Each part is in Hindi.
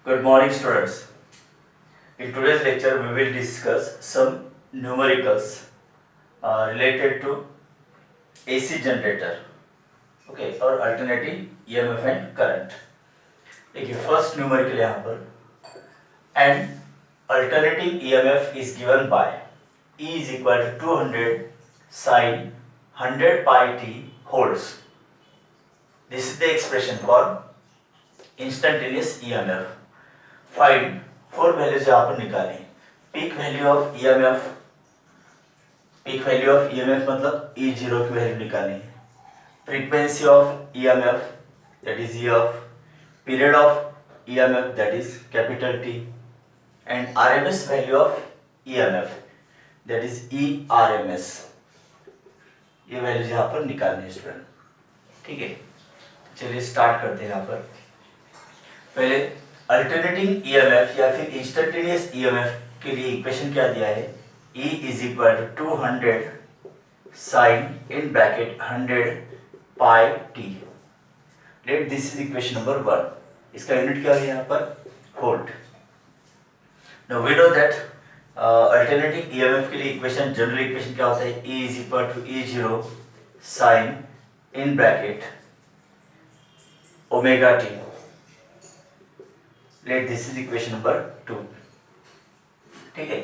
Good morning, students. In today's lecture, we will discuss some numericals related to AC generator, okay, or alternating EMF and current. देखिए first numerical यहाँ पर, and alternating EMF is given by E is equal to 200 sin 100 pi t volts. This is the expression for instantaneous EMF. Find 4 values यहाँ पर निकालें. पीक वैल्यू ऑफ ईएमएफ, मतलब E0 की वैल्यू निकालें. Frequency of EMF that is EF, period of EMF that is capital T, and RMS value of EMF that is ERMS. ये वैल्यूज यहाँ पर निकालनी स्टूडेंट. ठीक है, चलिए स्टार्ट करते हैं. यहाँ पर पहले अल्टरनेटिंग ईएमएफ या फिर इंस्टेंटेनियस ईएमएफ के लिए इक्वेशन क्या दिया है. E is equal to 200 sine in bracket 100 pi t. Let this is equation number 1. इसका यूनिट क्या है यहाँ पर, volt. Now we know that alternating EMF के लिए इक्वेशन, जनरल इक्वेशन क्या होता है. E is equal to E0 sine in bracket omega t. Let this is equation number 2. ठीक है.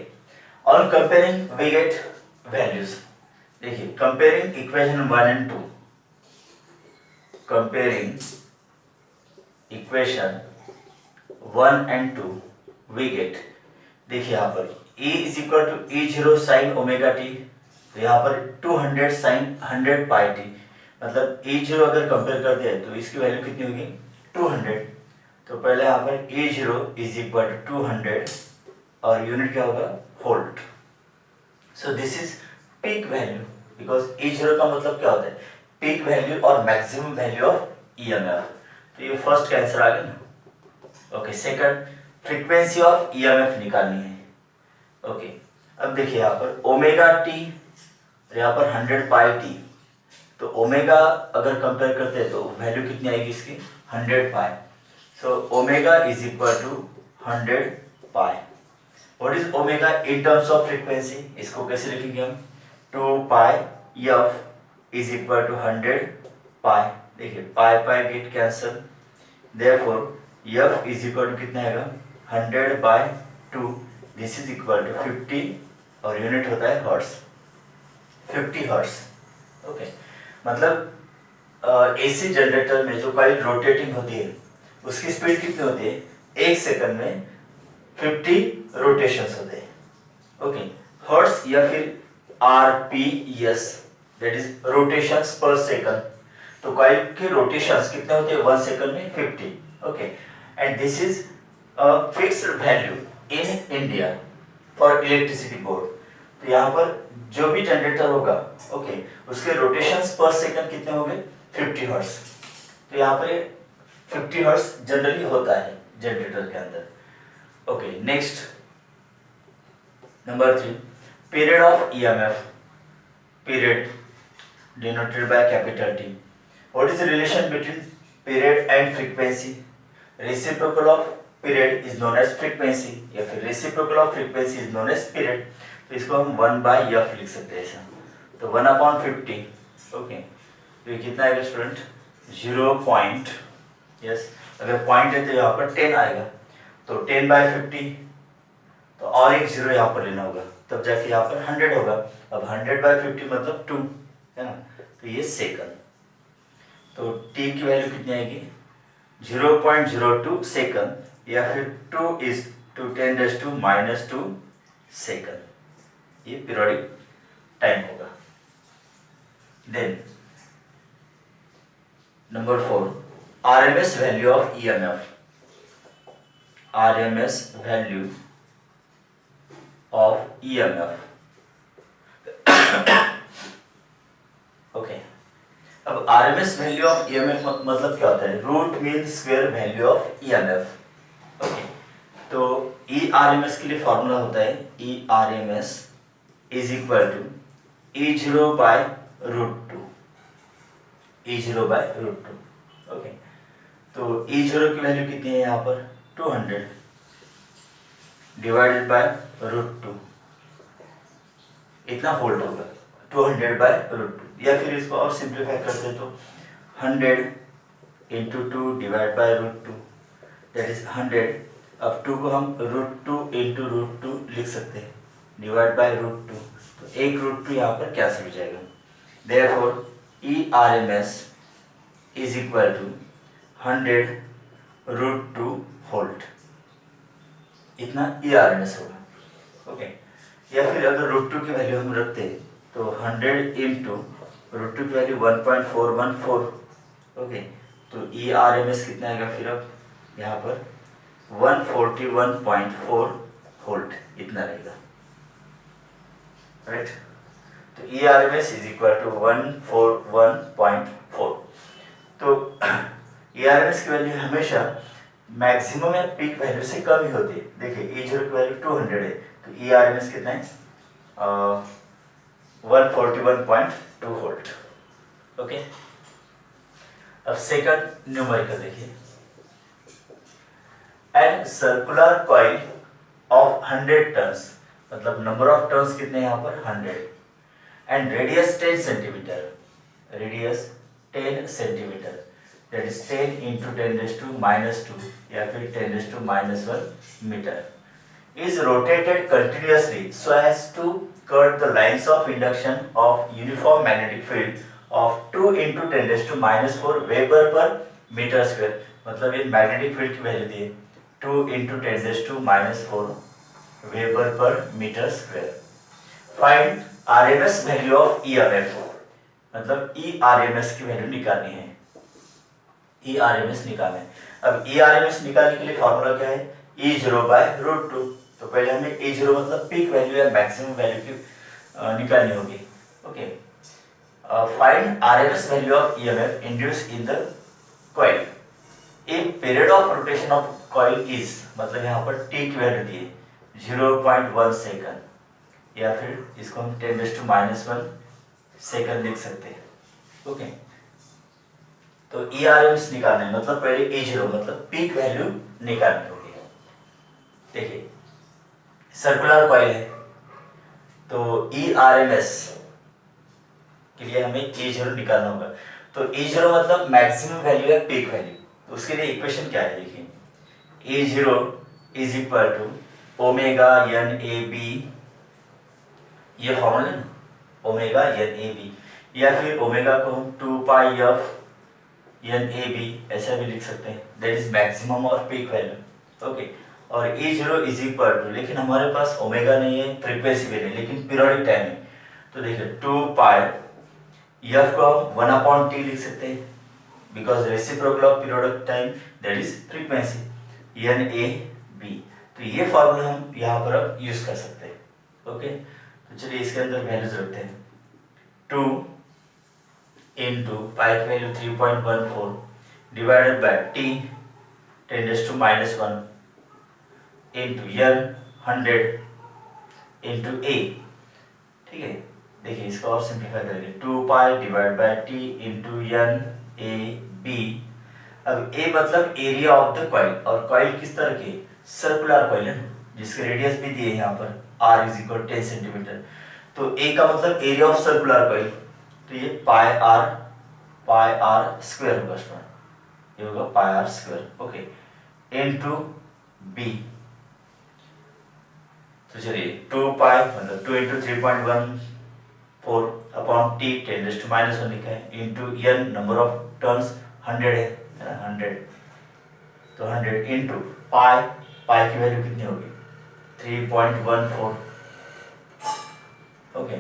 On comparing we get values. देखिए comparing equation 1 and 2. Comparing equation 1 and 2 we get. देखिए यहाँ पर E is equal to E0 sin omega t. तो यहाँ पर 200 sin 100 पाई टी. मतलब E0 अगर कंपेयर कर दिया तो इसकी वैल्यू कितनी होगी, 200. तो पहले यहाँ पर E0 इज इक्वल टू 200 और यूनिट क्या होगा, volt. So this is peak value, because E0 का मतलब क्या होता है, पीक वैल्यू और मैक्सिमम वैल्यू ऑफ EMF. तो ये फर्स्ट का आंसर आ गया ना. Okay, second frequency of EMF निकालनी है. ओके, अब देखिए यहाँ पर ओमेगा टी और यहाँ पर 100 पाई टी. तो ओमेगा अगर कंपेयर करते हैं तो वैल्यू कितनी आएगी इसकी, 100 पाई. So omega is equal to 100 pi. What is omega in terms of frequency? इसको कैसे लिखेंगे हम, 2 pi f is equal to 100 pi. देखिए pi pi get cancel. Therefore f is equal to कितना आएगा, 100 by 2. This is equal to 50 और यूनिट होता है हर्ट्ज, 50 हर्ट्ज. ओके, मतलब AC जनरेटर में जो कॉइल रोटेटिंग होती है उसकी स्पीड कितनी होती है, 1 सेकंड में 50 रोटेशंस होते हैं. ओके, हर्ट्ज या फिर RPS दैट इज रोटेशंस पर सेकंड. तो कॉइल के रोटेशंस कितने होते हैं, 1 सेकंड में 50. Okay, and this is a fixed value in India for electricity board. तो यहाँ पर जो भी जनरेटर होगा, ओके, उसके रोटेशंस पर सेकंड कितने होंगे, 50 हर्ट्ज. तो यहाँ पर 50 हर्ट्ज जनरली होता है जनरेटर के अंदर. Okay, next number 3, period of EMF. Period denoted by capital T. What is the relation between period and frequency. Reciprocal of period is known as frequency या फिर reciprocal of frequency is known as period. तो इसको हम 1/f लिख सकते हैं ऐसा. तो 1/50. ओके, तो ये कितना आएगा स्टूडेंट, 0. यस, अगर पॉइंट है तो यहाँ पर 10 आएगा. तो 10/50. तो और एक 0 यहाँ पर लेना होगा, तब जाके यहाँ पर 100 होगा. अब 100/50 मतलब 2 है ना. तो ये सेकंड. तो t की वैल्यू कितनी आएगी, 0.02 सेकंड या फिर 2 is to 10⁻⁻² सेकंड. ये पीरियोडिक टाइम होगा. Then number 4, RMS value of EMF. RMS value of EMF. Okay, अब RMS value of EMF मतलब क्या होता है, root mean square value of EMF. Okay, तो ERMS के लिए फॉर्मूला होता है ERMS is equal to E0/√2. E0/√2. Okay, तो E0 की वैल्यू कितनी है यहाँ पर, 200 डिवाइडेड बाय √2, इतना वोल्ट होगा 200 बाय √2। या फिर इसको और सिंप्लीफाई करते हैं तो 100 into 2 divide by √2 that is 100। अब 2 को हम √2 इंटू √2 लिख सकते हैं डिवाइड बाय √2, तो एक √2 यहाँ पर कैंसिल हो जाएगा। Therefore ERMS is equal to 100 √2 volt, इतना ERMS होगा। ओके, या फिर अगर √2 की वैल्यू हम रखते हैं तो 100 इंटू √2 की वैल्यू 1.414, ओके, तो ERMS कितना आएगा फिर अब यहाँ पर 141.4 वोल्ट, इतना रहेगा, राइट। तो ERMS इज इक्वल टू 141.4। तो ERMS की वैल्यू हमेशा मैक्सिमम या पीक वैल्यू से कम ही होती है। देखिए E0 की वैल्यू 200 है, तो ERMS कितना है 141.2 वोल्ट। ओके, अब सेकंड न्यूमेरिकल देखिए, and circular coil of 100 turns, मतलब नंबर ऑफ टर्न्स कितने यहाँ पर 100, and radius 10 centimetre, radius 10 centimetre, that is 10 into 10⁻² या फिर 10⁻1 metre, is rotated continuously so as to cut the lines of induction of uniform magnetic field of 2 into 10⁻4 weber per metre square. मतलब ये मैग्नेटिक फील्ड की वैल्यू दी है 2 into 10⁻4 weber per metre square. Find RMS value of EMF, मतलब ERMS की वैल्यू निकालनी है, ERMS निकालना है। अब ERMS निकालने के लिए फॉर्मूला क्या है, E0 बाय √2। तो पहले हमें E0 मतलब पीक वैल्यू या मैक्सिमम वैल्यू की निकालनी होगी। Okay, find RMS value of EMF induce in the coil, a period of rotation of coil is, मतलब यहाँ पर T की वैल्यू दी है 0.1 सेकंड, या फिर इसको हम 10⁻1 सेकंड लिख सकते हैं। ओके, तो ERMS निकालना है, मतलब पहले E0 मतलब पीक वैल्यू निकालनी होगी। देखिए सर्कुलर कॉइल है, तो ERMS के लिए हमें E0 निकालना होगा। तो E0 मतलब मैक्सिमम वैल्यू या पीक वैल्यू, तो उसके लिए इक्वेशन क्या है, देखिए E0 is equal to ω/NAB, ये फॉर्मूला है ना, ω/NAB, या फिर ओमेगा को हम 2πf NAB ऐसा भी लिख सकते हैं, दैट इज मैक्सिमम और पीक वैल्यू। ओके, और E0 इज इक्वल टू, लेकिन हमारे पास ओमेगा नहीं है, फ्रीक्वेंसी भी नहीं, लेकिन पीरियोडिक टाइम है, तो देखिए 2π f को हम 1/T लिख सकते हैं, because reciprocal of periodic time that is frequency NAB। तो ये फॉर्मूला हम यहाँ पर अब यूज कर सकते हैं। ओके, तो चलिए इसके अंदर वैल्यूज रखते हैं, 2 इंटू पाई की value 3.14 divided by T 10⁻1 into N 100 into A। ठीक है, देखिए इसको और सिंप्लीफाई करेंगे, 2π divide by T into NAB। अब A मतलब एरिया ऑफ द कॉइल, और कॉइल किस तरह की, सर्कुलर कॉइल है, जिसके रेडियस भी दिए यहाँ पर R इज इक्वल 10 सेंटीमीटर। तो A का मतलब एरिया ऑफ सर्कुलर कॉइल, तो ये पाई आर स्क्वायर होगा, ये होगा pi R square. Okay, into B, तो चलिए 2π मतलब 2 इंटू 3.14 अपॉन T 10⁻1 लिखा है, into N number of turns 100 है ना, 100, तो 100 इंटू पाई की वैल्यू कितनी होगी 3.14। ओके,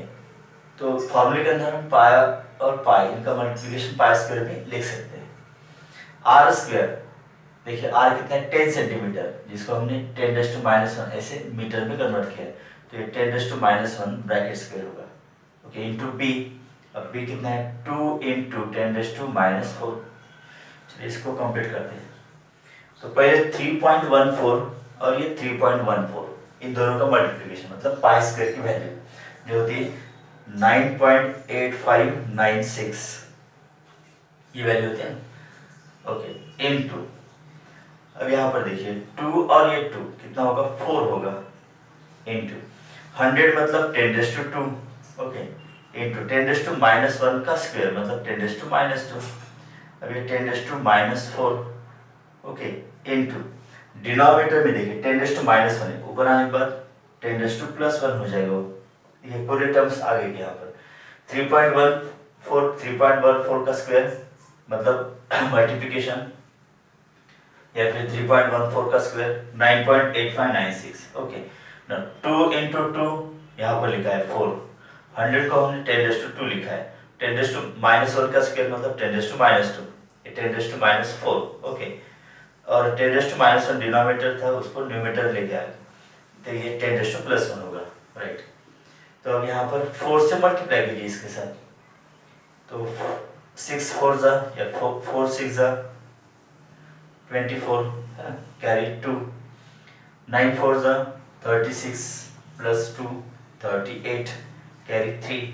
तो फॉर्मूले के अंदर हम पाई और पाई इनका मल्टीप्लिकेशन पाई स्क्वायर में लिख सकते हैं। आर स्क्वायर, देखिए आर कितना है 10 सेंटीमीटर, जिसको हमने 10⁻1 ऐसे मीटर में कन्वर्ट किया, तो ये 10⁻1 ब्रैकेट स्क्वायर होगा। ओके, इंटू बी, अब बी कितना है 2 इंटू 10⁻4। चलिए इसको कंप्लीट करते हैं, तो पहले 3.14 और ये 3.14, इन दोनों का मल्टीप्लिकेशन मतलब पाई स्क्वायर की वैल्यू जो होती है 9.8596, ये वैल्यू होती है ना। ओके, इनटू अब यहाँ पर देखिए 2 और ये 2 कितना होगा 4 होगा इंटू 100 मतलब 10⁻², ओके, इंटू 10⁻⁻1 का स्क्वायर मतलब 10⁻²। अब ये 10⁻⁻4, ओके, इंटू डिनोमिनेटर में देखिए 10⁻⁻1 ऊपर आने के बाद 10⁻+1 हो जाएगा। ये पूरे टर्म्स आ गए यहाँ पर 3.14 का स्क्वायर मतलब मल्टीप्लिकेशन, या फिर 3.14 का स्क्वायर 9.8596, ओके। 2 इंटू 2 यहाँ पर लिखा है 4, 100 को हमने 10⁻² लिखा है, 10⁻⁻1 का स्क्वायर मतलब 10⁻², ये 10⁻⁴, ओके, और 10⁻⁻1 डिनोमिनेटर था उसको न्यूमरेटर लेके आए तो ये 10⁻+1 होगा, राइट। तो अब यहाँ पर 4 से मल्टीप्लाई कीजिए इसके साथ, तो 6 4 जा या 4 6 जा 24, कैरी 2, 9 4 जा 36 प्लस 2 38, कैरी 3,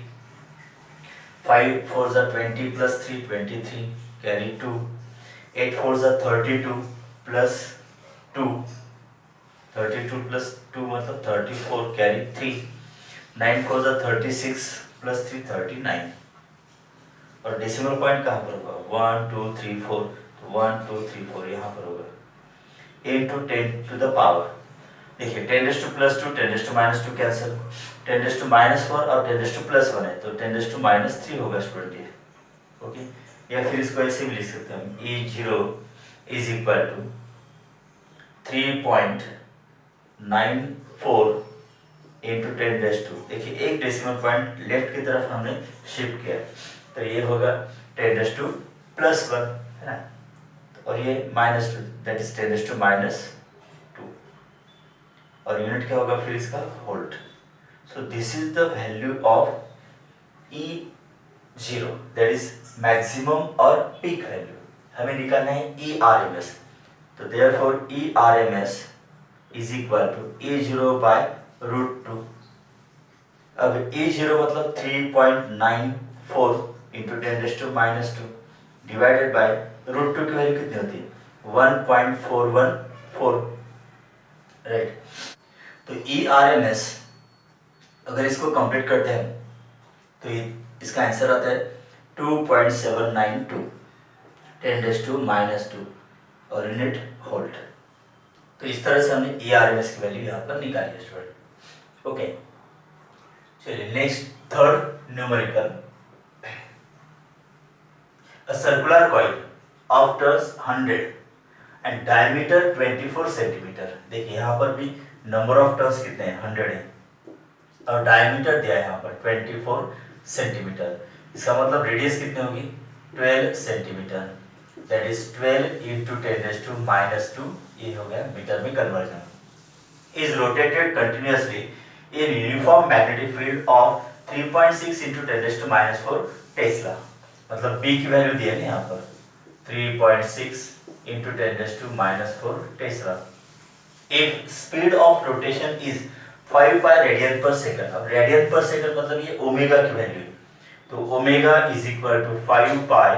5 4 जा 20 प्लस 3 23, कैरी 2, 8 4 जा 32 प्लस 2 32 प्लस 2 मतलब 34, कैरी 3, 9 4 जा 36 प्लस 3 39, और डेसिमल पॉइंट कहाँ पर होगा 1 2 3 4, तो 1 2 3 4 यहाँ पर होगा, इंटू 10 टू द पावर, देखिए 10⁻+2 10⁻⁻2 कैंसिल, 10⁻⁻4 और 10⁻+1 है तो 10⁻⁻3 होगा स्टूडेंट ये, ओके। या फिर इसको ऐसे भी लिख सकते हैं हम E0 is equal to 3.94 into 10⁻², देखिए एक डेसिमल पॉइंट लेफ्ट की तरफ हमने शिफ्ट किया तो ये होगा 10⁻+1 है ना, और ये -2 दैट इज 10⁻⁻2, और यूनिट क्या होगा फिर इसका volt. So this is the value of E0 that is maximum और पीक वैल्यू, हमें निकालना है ERMS, तो therefore ERMS is equal to E0/√2। अब E0 मतलब 3.94 इंटू 10⁻⁻2 डिवाइडेड बाय √2 की वैल्यू कितनी होती है 1.414, राइट। तो ERMS अगर इसको कंप्लीट करते हैं तो इसका आंसर आता है 2.792 10⁻⁻2 और यूनिट वोल्ट। तो इस तरह से हमने ERMS की वैल्यू यहाँ पर निकाली है स्टूडेंट, ओके। चलिए next third numerical, a circular coil of turns 100 and diameter 24 centimetre, देखिए यहाँ पर भी नंबर ऑफ टर्न्स कितने हैं 100 है और डायमीटर दिया है यहाँ पर 24 सेंटीमीटर, इसका मतलब रेडियस कितनी होगी 12 सेंटीमीटर, दैट इज 12 इंटू 10⁻⁻², ये हो गया मीटर में conversion, is rotated continuously in uniform magnetic field of 3.6 into 10⁻⁴ tesla, मतलब B की वैल्यू दी है ना यहाँ पर 3.6 इंटू 10⁻⁴ टेस्ला, if speed of rotation is 5 by radian per second. अब रेडियन पर सेकंड मतलब ये ओमेगा की वैल्यू, तो omega is equal to 5 by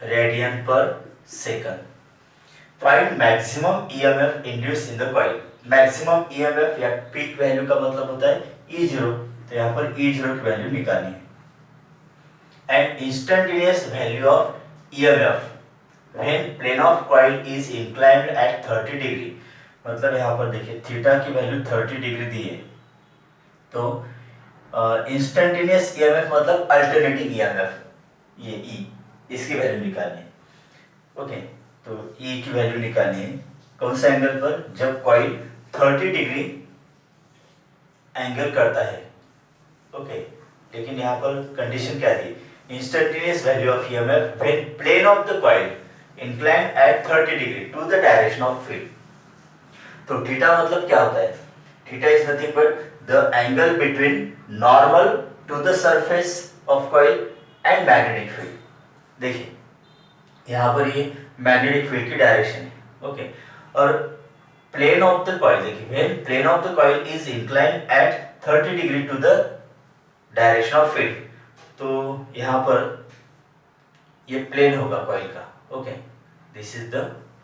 radian per second. Find maximum EMF induce in the coil, maximum EMF या पीक वैल्यू का मतलब होता है E0, तो यहाँ पर E0 की वैल्यू निकालनी है, and instantaneous value of EMF when plane of coil is inclined at 30 degree, मतलब यहाँ पर देखिए थीटा की वैल्यू 30 डिग्री दी है, तो इंस्टेंटेनियस EMF मतलब अल्टरनेटिंग EMF, ये E, इसकी वैल्यू निकालनी है, ओके। तो E की वैल्यू निकालनी है कौन सा एंगल पर, जब कॉइल 30 डिग्री एंगल करता है, ओके। लेकिन यहाँ पर कंडीशन क्या थी, instantaneous value of EMF when plane of the coil inclined at 30 degree to the direction of field. तो थीटा मतलब क्या होता है, theta is nothing but the angle between normal to the surface of coil and magnetic field. देखिए यहाँ पर ये मैग्नेटिक फील्ड की डायरेक्शन है, ओके, और प्लेन ऑफ द कॉइल, देखिए when plane of the coil is inclined at 30 degree to the direction of field, तो यहाँ पर ये प्लेन होगा कॉइल का, okay, this is the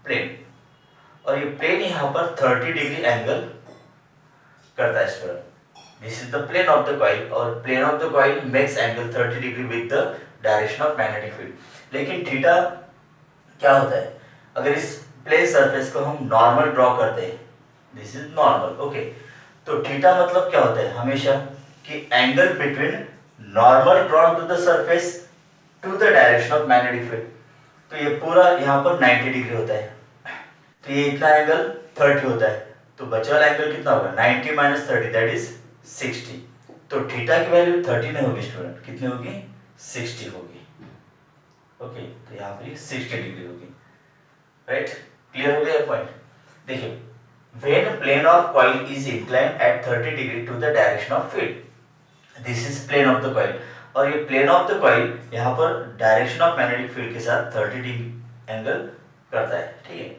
plane. और ये प्लेन यहाँ पर 30 डिग्री एंगल करता है student. This is the plane of the coil और plane of the coil makes angle 30 degree with the direction of magnetic field. लेकिन थीटा क्या होता है, अगर इस प्लेन सरफेस को हम नॉर्मल ड्रॉ करते हैं, दिस इज नॉर्मल, ओके, तो थीटा मतलब क्या होता है हमेशा कि angle between normal drawn to the surface to the direction of magnetic field. तो ये पूरा यहाँ पर 90 डिग्री होता है, तो ये इतना एंगल 30 होता है, तो बचा वाला एंगल कितना होगा 90 माइनस 30 दैट इज 60। तो थीटा की वैल्यू 30 नहीं होगी स्टूडेंट, कितनी होगी 60 होगी, ओके, तो यहाँ पर 60 डिग्री होगी, राइट, क्लियर हो गया पॉइंट। देखिए when plane of coil is inclined at 30 degree to the direction of field, this is plane of the coil, और ये plane of the coil यहाँ पर डायरेक्शन ऑफ मैग्नेटिक फील्ड के साथ 30 डिग्री एंगल करता है, ठीक है।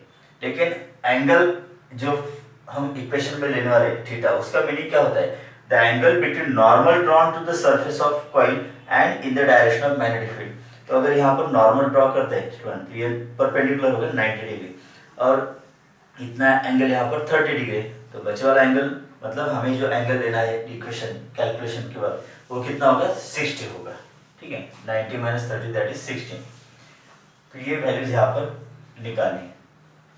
लेकिन एंगल जो हम इक्वेशन में लेने वाले थीटा, उसका मीनिंग क्या होता है, the angle between normal drawn to the surface of coil and in the direction of magnetic field. तो अगर यहाँ पर नॉर्मल ड्रॉ करते हैं स्टूडेंट, ये परपेंडिकुलर होगा 90 डिग्री और इतना एंगल यहाँ पर 30 डिग्री है, तो बचे वाला एंगल मतलब हमें जो एंगल लेना है इक्वेशन कैलकुलेशन के बाद वो कितना होगा 60 होगा, ठीक है, 90 माइनस 30 दैट इज 60। तो ये वैल्यूज यहाँ पर निकालनी है।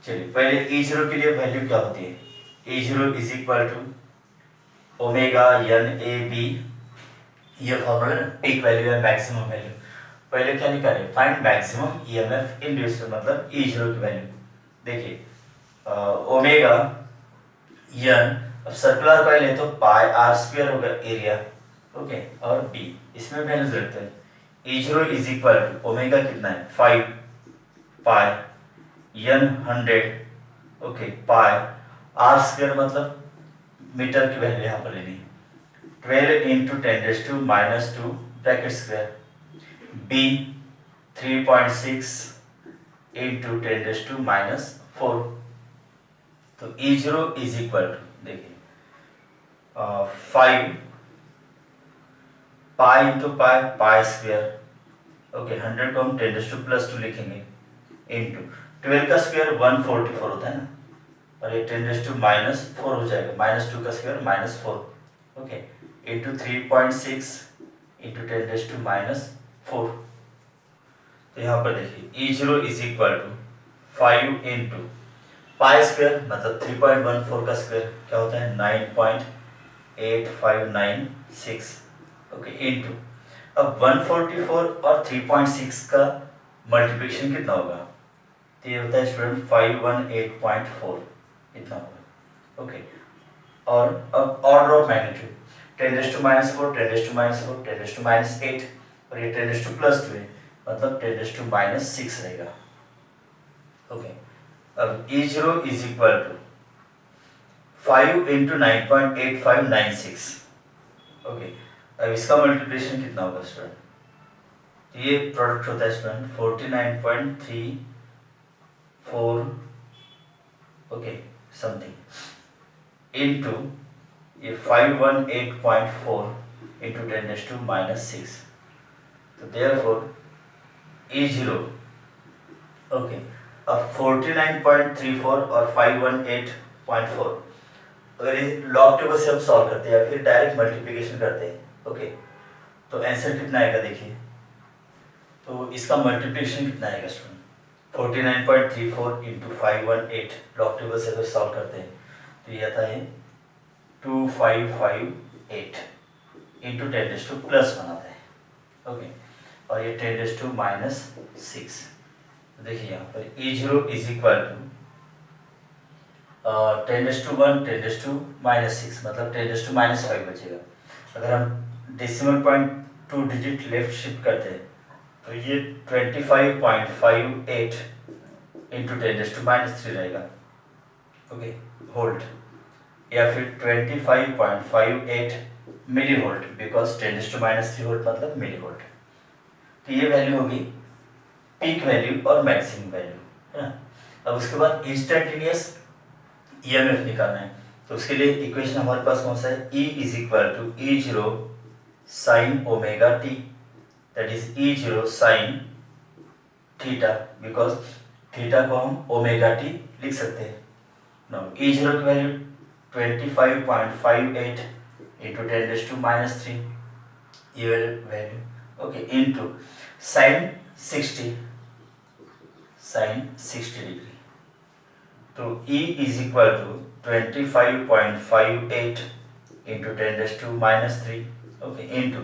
चलिए पहले E0 के लिए वैल्यू क्या होती है, E0 is equal to omega N A B, ये फॉर्मूला है, पीक वैल्यू है मैक्सिमम वैल्यू। पहले क्या निकाले, फाइंड मैक्सिमम ईएमएफ इंड्यूस्ड, मतलब E0 की वैल्यू। देखिए ओमेगा एन, अब सर्कुलर कॉइल है तो पाई आर स्क्वायर होगा एरिया, ओके, और बी इसमें वैल्यूज रखते हैं। E0 is equal to omega कितना है 5 pi N 100, okay, pi R square मतलब मीटर की वैल्यू यहाँ पर लेनी है 12 into 10⁻² bracket square, B 3.6 into 10⁻⁴। तो E0 इज इक्वल टू देखिए 5 pi into pi pi square, okay, 100 को हम 10⁻² लिखेंगे इंटू 12 का स्क्वायर 144 होता है ना, और ये 10⁻⁴ हो जाएगा, -2 का स्क्वायर -4, ओके, इंटू 3.6 इंटू 10⁻⁴। तो यहाँ पर देखिए E0 is equal to 5 into pi square मतलब 3.14 का स्क्वायर क्या होता है 9.8596, ओके, इंटू अब 144 और 3.6 का मल्टीप्लिकेशन कितना होगा, तो ये होता है स्टूडेंट 518.4 इतना होगा, ओके, और अब ऑर्डर ऑफ मैग्नीट्यूड 10⁻⁴, 10⁻⁴, 10⁻⁸, और ये 10⁻² है मतलब 10⁻�6 रहेगा, ओके। अब E0 is equal to 5 into 9.8596, okay, अब इसका मल्टीप्लिकेशन कितना होगा स्टूडेंट, तो ये प्रोडक्ट होता है स्टूडेंट 49.34, ओके, समथिंग, इंटू ये 518.4 इंटू 10⁻⁻6, तो देयरफॉर E0, ओके, अब 49.34 और 518.4 अगर ये लॉग टेबल से हम सॉल्व करते हैं या फिर डायरेक्ट मल्टीप्लिकेशन करते हैं, ओके, तो आंसर कितना आएगा देखिए, तो इसका मल्टीप्लिकेशन कितना आएगा स्टूडेंट 49.34 इंटू 518 लॉग टेबल से अगर सॉल्व करते हैं तो ये आता है 2558 इंटू 10⁻+1 आता है, ओके, और ये 10⁻⁻6। देखिए यहाँ पर E0 इज इक्वल टू 10⁻1 10⁻⁻6 मतलब 10⁻⁻5 बचेगा। अगर हम decimal point 2 digit left shift करते हैं तो ये 25.58 इंटू 10⁻³ रहेगा, ओके, वोल्ट, या फिर 25.58 मिली वोल्ट, बिकॉज 10⁻³ वोल्ट मतलब मिली वोल्ट। तो ये वैल्यू होगी पीक वैल्यू और मैक्सिमम वैल्यू, है ना। अब उसके बाद इंस्टेंटेनियस ईएमएफ निकालना है, तो उसके लिए इक्वेशन हमारे पास कौन सा है, E is equal to E0 sine omega t, that is E0 sine theta, because theta को हम ओमेगा टी लिख सकते हैं, नाउ ई जीरो की वैल्यू 25.58 इंटू 10⁻³ ये value, okay, into sine 60 degree, तो E is equal to 25.58 into 10⁻³ okay, into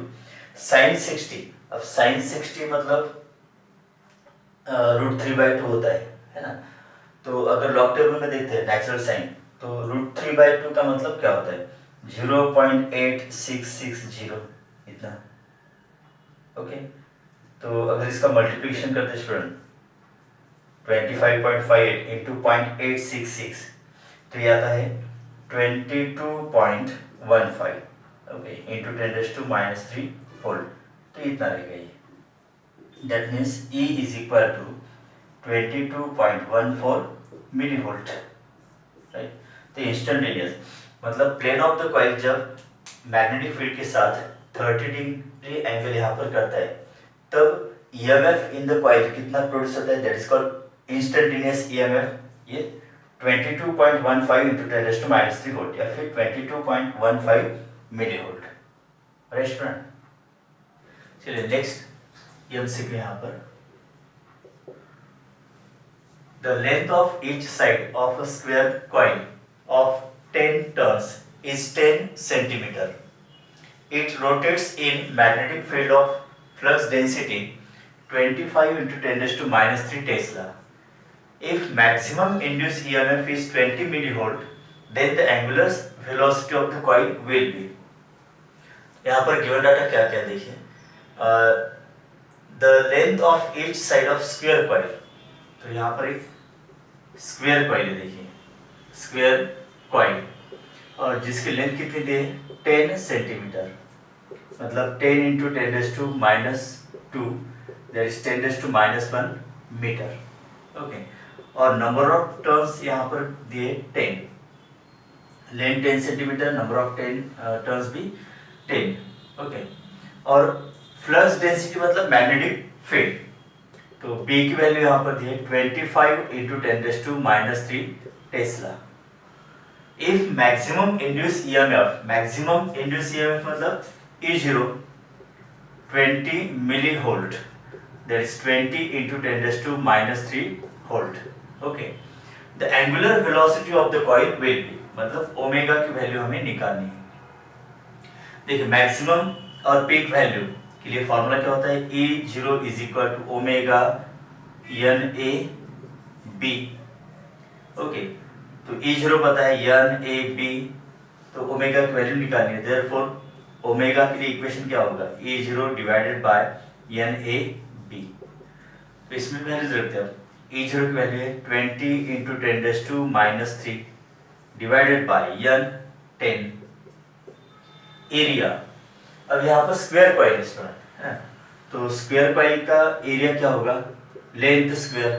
sine 60। अब साइन 60 मतलब √3/2 होता है ना। तो अगर लॉग टेबल में देखते हैं नेचुरल साइन, तो √3/2 का मतलब क्या होता है 0.8660 इतना, ओके। तो अगर इसका मल्टीप्लिकेशन करते स्टूडेंट 25.58 इंटू 0.866 तो ये आता है 22.15 ओके इंटू 10⁻³ होल, तो इतना रहेगा ये। That means E is equal to 22.14 milli volt, right. तो इंस्टेंटेनियस मतलब प्लेन ऑफ द कॉइल जब मैग्नेटिक फील्ड के साथ 30 डिग्री एंगल यहाँ पर करता है, तब EMF इन द कॉइल कितना प्रोड्यूस होता है, that is called instantaneous EMF। ये 22.15 इंटू 10⁻³ वोल्ट या फिर 22.15 मिली वोल्ट, राइट स्टूडेंट। चलिए नेक्स्ट MCQ यहाँ पर, the length of each side of a square coil of 10 turns is 10 centimeter. It rotates in magnetic field of flux density 25 into 10⁻³ Tesla. If maximum induced EMF is 20 millivolt, then the angular velocity of the coil will be. यहाँ पर given data क्या क्या देखिए, the length of each side of square coil, तो यहाँ पर एक स्क्वायर कॉइल है, देखिए स्क्वायर कॉइल, और जिसकी लेंथ कितनी दी है 10 सेंटीमीटर, मतलब 10 into 10⁻², that is 10⁻⁻1 metre, okay. और नंबर ऑफ टर्न्स यहाँ पर दिए 10, length 10 centimetre, number of 10 turns भी 10, ओके। और फ्लक्स डेंसिटी मतलब मैग्नेटिक फील्ड, तो B की वैल्यू यहाँ पर दी है 25 into 10⁻³ tesla. If maximum induce EMF, maximum induce EMF मतलब E0 20 milli volt, that is 20 into 10⁻³ volt, okay. The angular velocity of the coil will be, मतलब ओमेगा की वैल्यू हमें निकालनी है। देखिए मैक्सिमम और पीक वैल्यू के लिए फॉर्मूला क्या होता है, E0 is equal to omega NAB, okay. तो E0 पता है NAB, तो ओमेगा की वैल्यू निकालनी है, देयरफॉर ओमेगा के लिए इक्वेशन क्या होगा E0 डिवाइडेड बाय NAB। तो इसमें वैल्यूज रखते हैं, E0 की वैल्यू है 20 into 10⁻³ divided by N10 area. अब यहाँ पर स्क्वायर कॉइल है, तो स्क्वायर कॉइल का एरिया क्या होगा लेंथ स्क्वायर,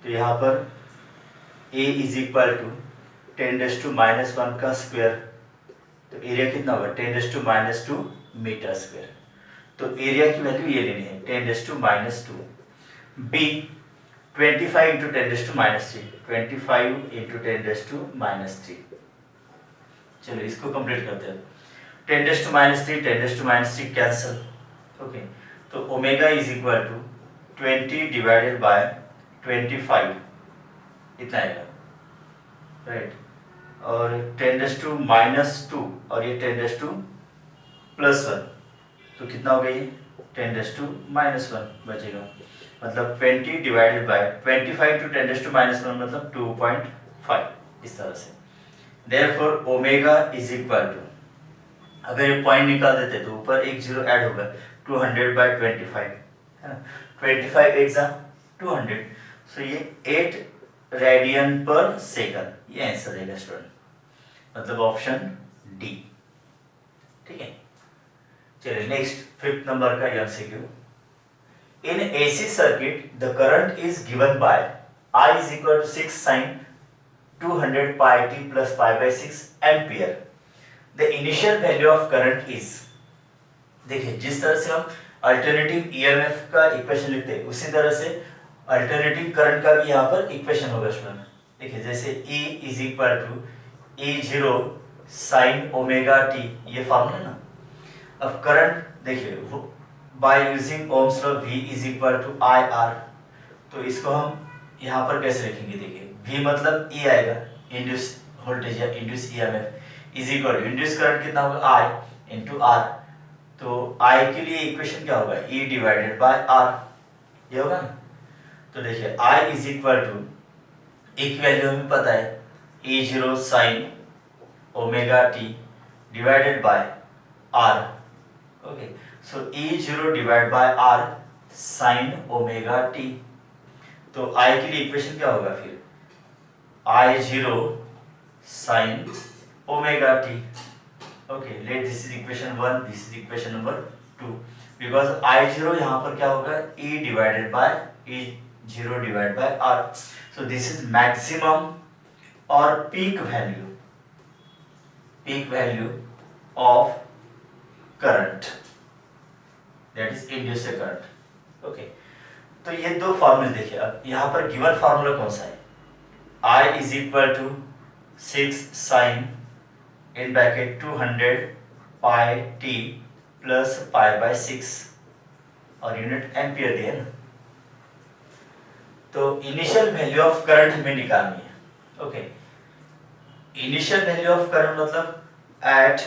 तो यहाँ पर A इज इक्वल टू 10⁻⁻1 का स्क्वायर, तो एरिया कितना होगा 10⁻² मीटर स्क्वायर। तो एरिया की वैल्यू ये लेनी है 10⁻²। B 25 into 10⁻³, 25 into 10⁻³। चलो इसको कंप्लीट करते हैं, 10⁻³ 10⁻³ कैंसल, ओके। तो omega is equal to 20 divided by 25 इतना आएगा, राइट। और 10⁻² और ये 10⁻+1, तो कितना हो गया ये 10⁻−1 बचेगा, मतलब 20 डिवाइडेड बाय 25 टू 10⁻1 मतलब 2.5 इस तरह से। Therefore omega is equal to, अगर ये पॉइंट निकाल देते तो ऊपर एक जीरो ऐड होगा 200/25 है ना, 25 8 200, सो ये 8 रेडियन पर सेकंड, ये आंसर रहेगा स्टूडेंट, मतलब ऑप्शन डी, ठीक है। चलिए नेक्स्ट 5th नंबर का MCQ, in AC circuit the current is given by I is equal to 6 sin 200 pi t plus pi by 6 ampere. The initial value of current is, देखिए जिस तरह से हम अल्टरनेटिव EMF का इक्वेशन लिखते हैं उसी तरह से अल्टरनेटिव करंट का भी यहाँ पर इक्वेशन होगा स्टूडेंट। देखिए जैसे E is equal to E0 sine omega t, ये फॉर्मूला है ना। अब करंट देखिए by using Ohm's law V is equal to I R, तो इसको हम यहाँ पर कैसे लिखेंगे, देखिए V मतलब E आएगा, इंड्यूस वोल्टेज या induce EMF is equal to induce current कितना होगा I इंटू आर। तो I के लिए इक्वेशन क्या होगा, E डिवाइडेड बाय R, ये होगा ना। तो देखिए I is equal to, E की वैल्यू हमें पता है E0 sine omega t divided by R, okay. So E0 divide by R sine omega t. तो I के लिए इक्वेशन क्या होगा फिर, I0 sine omega t, okay. Let this is equation 1, this is equation number 2, because I0 यहाँ पर क्या होगा, E divided by E0 divide by R। So this is maximum और peak value of current, that is induced current, okay. तो ये दो फॉर्मूले देखिए। अब यहाँ पर गिवन फार्मूला कौन सा है, I is equal to 6 sine in bracket 200 pi T plus pi by 6, और यूनिट एम्पियर दिया ना। तो इनिशियल वैल्यू ऑफ करंट हमें निकालनी है, okay. Initial value of current मतलब at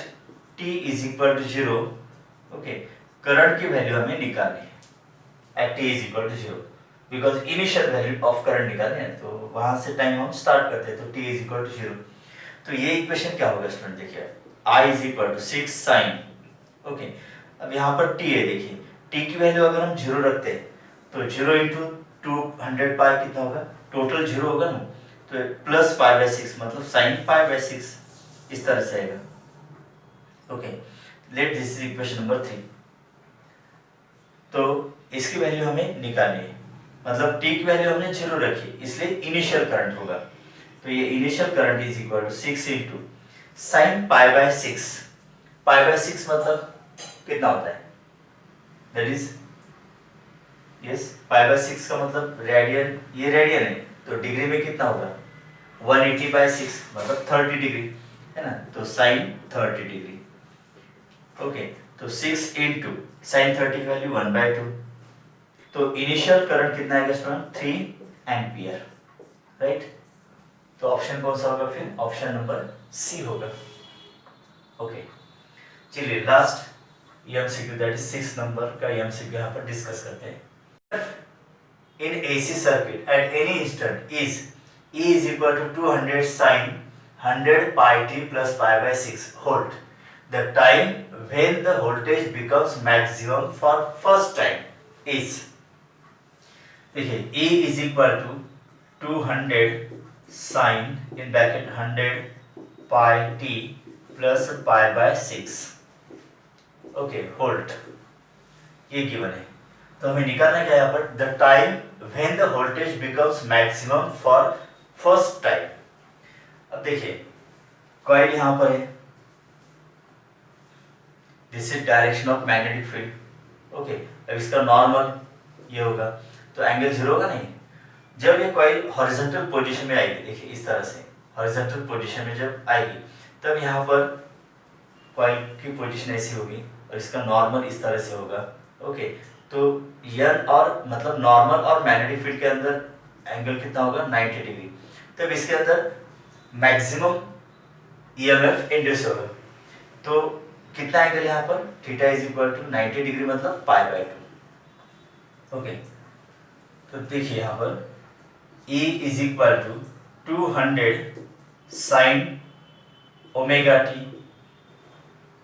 t is equal to 0, okay. Current की वैल्यू हमें निकालनी है at t is equal to 0, because initial value of current निकालनी है, तो वहां से टाइम हम स्टार्ट करते हैं। तो t इज इक्वल टू 0, तो ये इक्वेशन क्या होगा स्टूडेंट, देखिए I is equal to 6 sine, okay. अब यहाँ पर t है, देखिए t की वैल्यू अगर हम 0 रखते हैं तो 0 इंटू 200 पाई कितना होगा, टोटल 0 होगा ना, तो प्लस पाई बाय 6 मतलब साइन पाई बाय 6, इस तरह से आएगा, okay. Let this is equation number 3। तो इसकी वैल्यू हमें निकालनी है, मतलब t की वैल्यू हमने 0 रखी, इसलिए इनिशियल करंट होगा। तो ये initial current is equal to 6 into sine pi by 6, pi by 6 मतलब कितना होता है, that is yes pi by 6 का मतलब रेडियन, ये रेडियन है, तो डिग्री में कितना होगा 180 बाय 6 मतलब 30 डिग्री है ना, तो साइन 30 डिग्री, ओके। तो 6 इंटू साइन 30 वैल्यू 1/2, तो इनिशियल करंट कितना आएगा स्टूडेंट 3 एम्पियर, राइट। तो ऑप्शन कौन सा होगा फिर, ऑप्शन नंबर सी होगा, ओके। चलिए last MCQ that is 6 number का एमसीक्यू यहाँ पर डिस्कस करते हैं। In AC circuit at any instant is E is equal to 200 sin 100 pi t plus pi by 6 volt. The time when the voltage becomes maximum for first time is, देखिए E is equal to 200 sin in bracket 100 pi t plus pi by 6, okay, volt, ये गिवन है। तो हमें निकालना क्या है यहाँ पर, the time when the voltage becomes maximum for first time. अब देखिए कॉइल यहाँ पर है, this is direction of magnetic field, okay. अब इसका नॉर्मल ये होगा, तो एंगल 0 होगा नहीं। जब ये कॉइल हॉरिजॉन्टल पोजीशन में आएगी, देखिए इस तरह से हॉरिजॉन्टल पोजीशन में जब आएगी, तब यहाँ पर कॉइल की पोजीशन ऐसी होगी और इसका नॉर्मल इस तरह से होगा, ओके। तो यन और मतलब नॉर्मल और मैग्नेटिक फील्ड के अंदर एंगल कितना होगा 90 डिग्री, तब इसके अंदर मैक्सिमम ईएमएफ इंड्यूस होगा। तो कितना एंगल यहाँ पर, theta is equal to 90 degree मतलब पाई बाय 2, ओके। तो देखिए यहाँ पर E is equal to 200 sine omega t,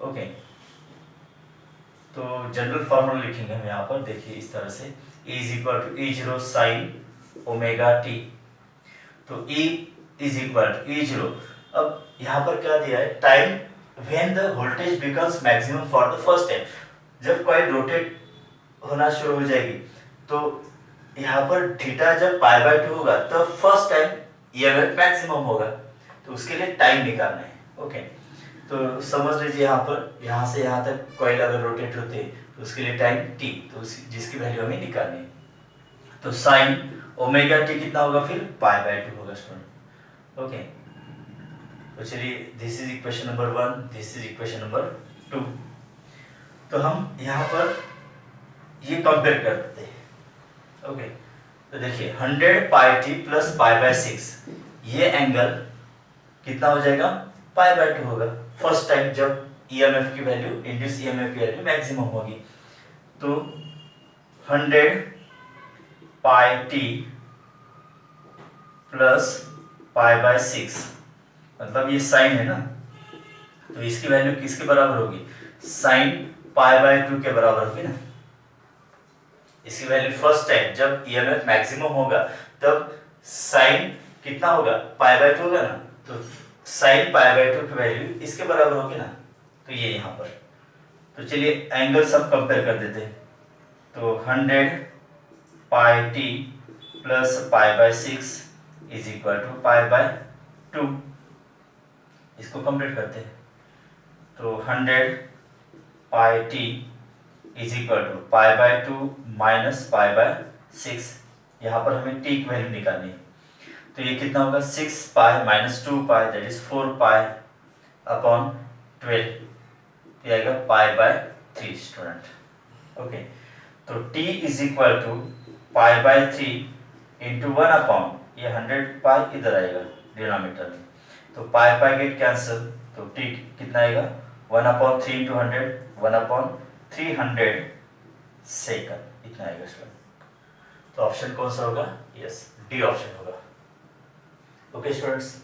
okay. तो जनरल फॉर्मूला लिखेंगे हम यहाँ पर, देखिए इस तरह से E is equal to E0 sine omega t. तो E is equal to E0, अब यहाँ पर क्या दिया है, time when the voltage becomes maximum for the first time, जब कॉइल रोटेट होना शुरू हो जाएगी, तो यहाँ पर थीटा जब पाई बाय 2 होगा तो फर्स्ट टाइम ईएमएफ मैक्सिमम होगा, तो उसके लिए टाइम निकालना है, ओके। तो समझ लीजिए यहाँ पर यहाँ से यहाँ तक कॉइल अगर रोटेट होते हैं तो उसके लिए टाइम t, तो जिसकी वैल्यू हमें निकालनी है। तो साइन ओमेगा टी कितना होगा फिर पाई बाय 2 होगा स्टूडेंट, ओके, तो चलिए this is equation number 1, this is equation number 2। तो हम यहाँ पर ये कंपेयर कर देते हैं। ओके, तो देखिए 100 pi T plus pi by 6, ये एंगल कितना हो जाएगा, पाई बाय 2 होगा। फर्स्ट टाइम जब ईएमएफ की वैल्यू, इंड्यूस ईएमएफ की वैल्यू मैक्सिमम होगी। तो 100 pi T plus pi by 6, मतलब ये साइन है ना, तो इसकी वैल्यू किसके बराबर होगी, साइन पाई बाय 2 के बराबर होगी ना। इसकी वैल्यू फर्स्ट टाइम जब ईएमएफ मैक्सिमम होगा तब साइन कितना होगा, पाई बाय 2 होगा ना, तो साइन पाई बाय 2 की वैल्यू इसके बराबर होगी ना, तो ये यहाँ पर। तो चलिए एंगल सब कंपेयर कर देते हैं। तो 100 pi T plus pi by 6 is equal to pi by 2, इसको कंप्लीट करते हैं। तो 100 pi T is equal to pi by 2 minus pi by 6, यहाँ पर हमें टी की वैल्यू निकालनी है। तो ये कितना होगा, 6 pi minus 2 pi, that is 4 pi upon 12, ये आएगा पाई बाय 3 स्टूडेंट। ओके, तो t is equal to pi by 3 into 1 upon, ये 100 पाई इधर आएगा डिनोमिनेटर में, तो पाई पाई गेट कैंसिल, तो t कितना आएगा, 1 अपॉन 3 इंटू 100, 1 अपॉन 300 सेकंड, इतना आएगा स्टूडेंट। तो ऑप्शन कौन सा होगा, यस डी ऑप्शन होगा। Okay students.